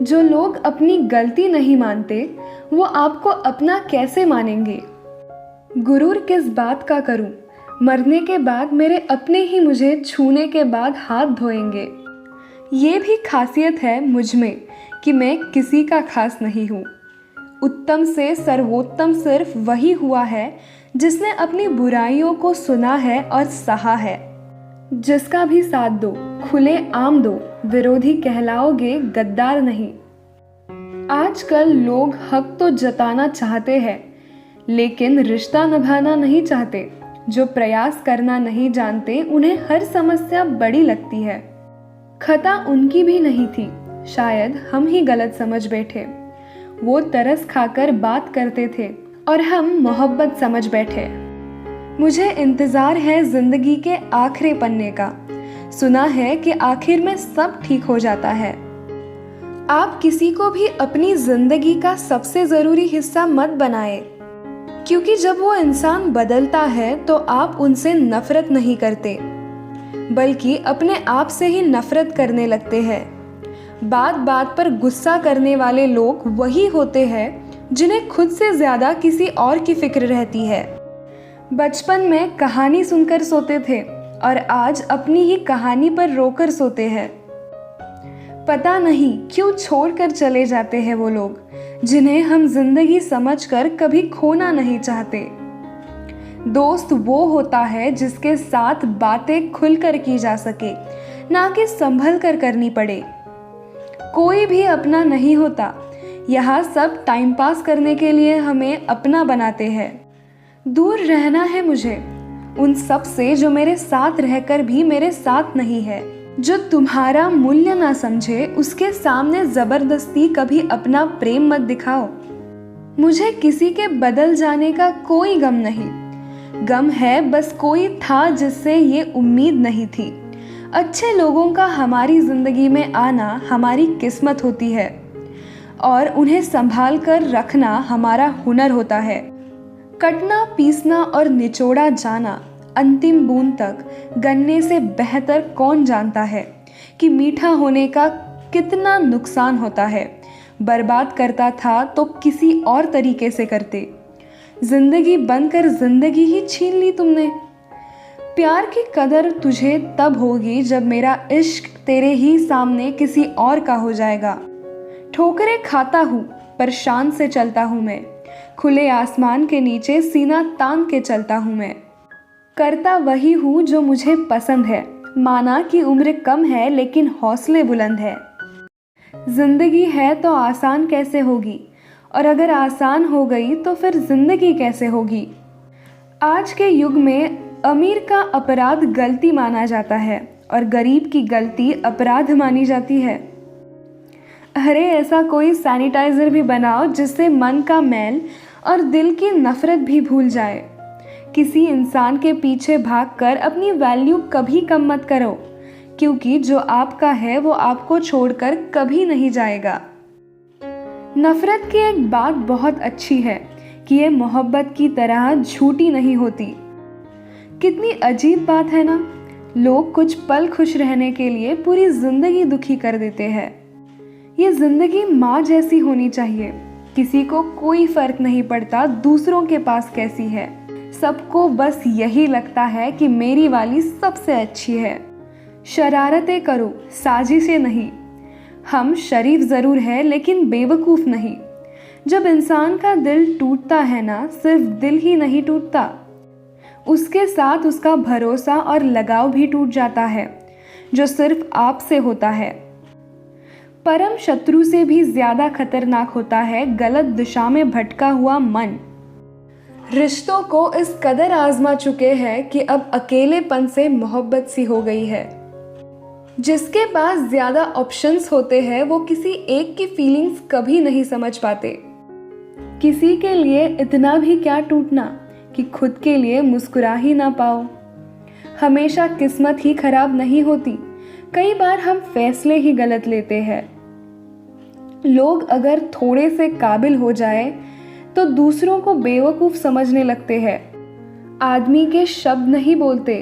जो लोग अपनी गलती नहीं मानते वो आपको अपना कैसे मानेंगे। गुरूर किस बात का करूं, मरने के बाद मेरे अपने ही मुझे छूने के बाद हाथ धोएंगे। ये भी खासियत है मुझ में कि मैं किसी का खास नहीं हूँ। उत्तम से सर्वोत्तम सिर्फ वही हुआ है जिसने अपनी बुराइयों को सुना है और सहा है। जिसका भी साथ दो, खुले आम दो, विरोधी कहलाओगे गद्दार नहीं। आजकल लोग हक तो जताना चाहते हैं लेकिन रिश्ता निभाना नहीं चाहते। जो प्रयास करना नहीं जानते उन्हें हर समस्या बड़ी लगती है। खता उनकी भी नहीं थी, शायद हम ही गलत समझ बैठे। वो तरस खाकर बात करते थे और हम मोहब्बत समझ बैठे। मुझे इंतज़ार है ज़िंदगी के आखिरी पन्ने का। सुना है कि आखिर में सब ठीक हो जाता है। आप किसी को भी अपनी ज़िंदगी का सबसे ज़रूरी हिस्सा मत बनाएं, क्योंकि जब वो इंसान बदलता है तो आप उनसे नफ़रत नहीं करते बल्कि अपने आप से ही नफ़रत करने लगते हैं। बात बात पर गुस्सा करने वाले लोग वही होते हैं जिन्हें खुद से ज़्यादा किसी और की फिक्र रहती है। बचपन में कहानी सुनकर सोते थे और आज अपनी ही कहानी पर रोकर सोते हैं। पता नहीं क्यों छोड़कर चले जाते हैं वो लोग जिन्हें हम जिंदगी समझकर कभी खोना नहीं चाहते। दोस्त वो होता है जिसके साथ बातें खुलकर की जा सके, ना कि संभल कर करनी पड़े। कोई भी अपना नहीं होता, यहाँ सब टाइम पास करने के लिए हमें अपना बनाते हैं। दूर रहना है मुझे उन सब से जो मेरे साथ रहकर भी मेरे साथ नहीं है। जो तुम्हारा मूल्य ना समझे उसके सामने जबरदस्ती कभी अपना प्रेम मत दिखाओ। मुझे किसी के बदल जाने का कोई गम नहीं, गम है बस कोई था जिससे ये उम्मीद नहीं थी। अच्छे लोगों का हमारी जिंदगी में आना हमारी किस्मत होती है और उन्हें संभाल कर रखना हमारा हुनर होता है। कटना, पीसना और निचोड़ा जाना अंतिम बूंद तक गन्ने से बेहतर कौन जानता है कि मीठा होने का कितना नुकसान होता है। बर्बाद करता था तो किसी और तरीके से करते। जिंदगी बनकर जिंदगी ही छीन ली तुमने। प्यार की कदर तुझे तब होगी जब मेरा इश्क तेरे ही सामने किसी और का हो जाएगा। ठोकरें खाता हूँ पर शान से चलता हूँ मैं। खुले आसमान के नीचे सीना तान के चलता हूँ मैं। करता वही हूँ जो मुझे पसंद है। माना कि उम्र कम है लेकिन हौसले बुलंद है। जिंदगी है तो आसान कैसे होगी, और अगर आसान हो गई तो फिर जिंदगी कैसे होगी। आज के युग में अमीर का अपराध गलती माना जाता है और गरीब की गलती अपराध मानी जाती है। अरे ऐसा कोई सैनिटाइजर भी बनाओ जिससे मन का मैल और दिल की नफरत भी भूल जाए। किसी इंसान के पीछे भागकर अपनी वैल्यू कभी कम मत करो, क्योंकि जो आपका है वो आपको छोड़कर कभी नहीं जाएगा। नफरत की एक बात बहुत अच्छी है कि ये मोहब्बत की तरह झूठी नहीं होती। कितनी अजीब बात है ना, लोग कुछ पल खुश रहने के लिए पूरी जिंदगी दुखी कर देते हैं। ये जिंदगी माँ जैसी होनी चाहिए। किसी को कोई फर्क नहीं पड़ता दूसरों के पास कैसी है। सबको बस यही लगता है कि मेरी वाली सबसे अच्छी है। शरारतें करो, साजिशें नहीं। हम शरीफ ज़रूर है लेकिन बेवकूफ़ नहीं। जब इंसान का दिल टूटता है ना, सिर्फ दिल ही नहीं टूटता, उसके साथ उसका भरोसा और लगाव भी टूट जाता है, जो सिर्फ आपसे होता है। परम शत्रु से भी ज़्यादा खतरनाक होता है गलत दिशा में भटका हुआ मन। रिश्तों को इस कदर आजमा चुके हैं कि अब अकेलेपन से मोहब्बत सी हो गई है। जिसके पास ज़्यादा ऑप्शंस होते हैं वो किसी एक की फीलिंग्स कभी नहीं समझ पाते। किसी के लिए इतना भी क्या टूटना कि खुद के लिए मुस्कुरा ही ना पाओ। हमेशा किस्मत ही खराब नहीं होती, कई बार हम फैसले ही गलत लेते हैं। लोग अगर थोड़े से काबिल हो जाए तो दूसरों को बेवकूफ़ समझने लगते हैं। आदमी के शब्द नहीं बोलते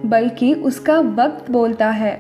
बल्कि उसका वक्त बोलता है।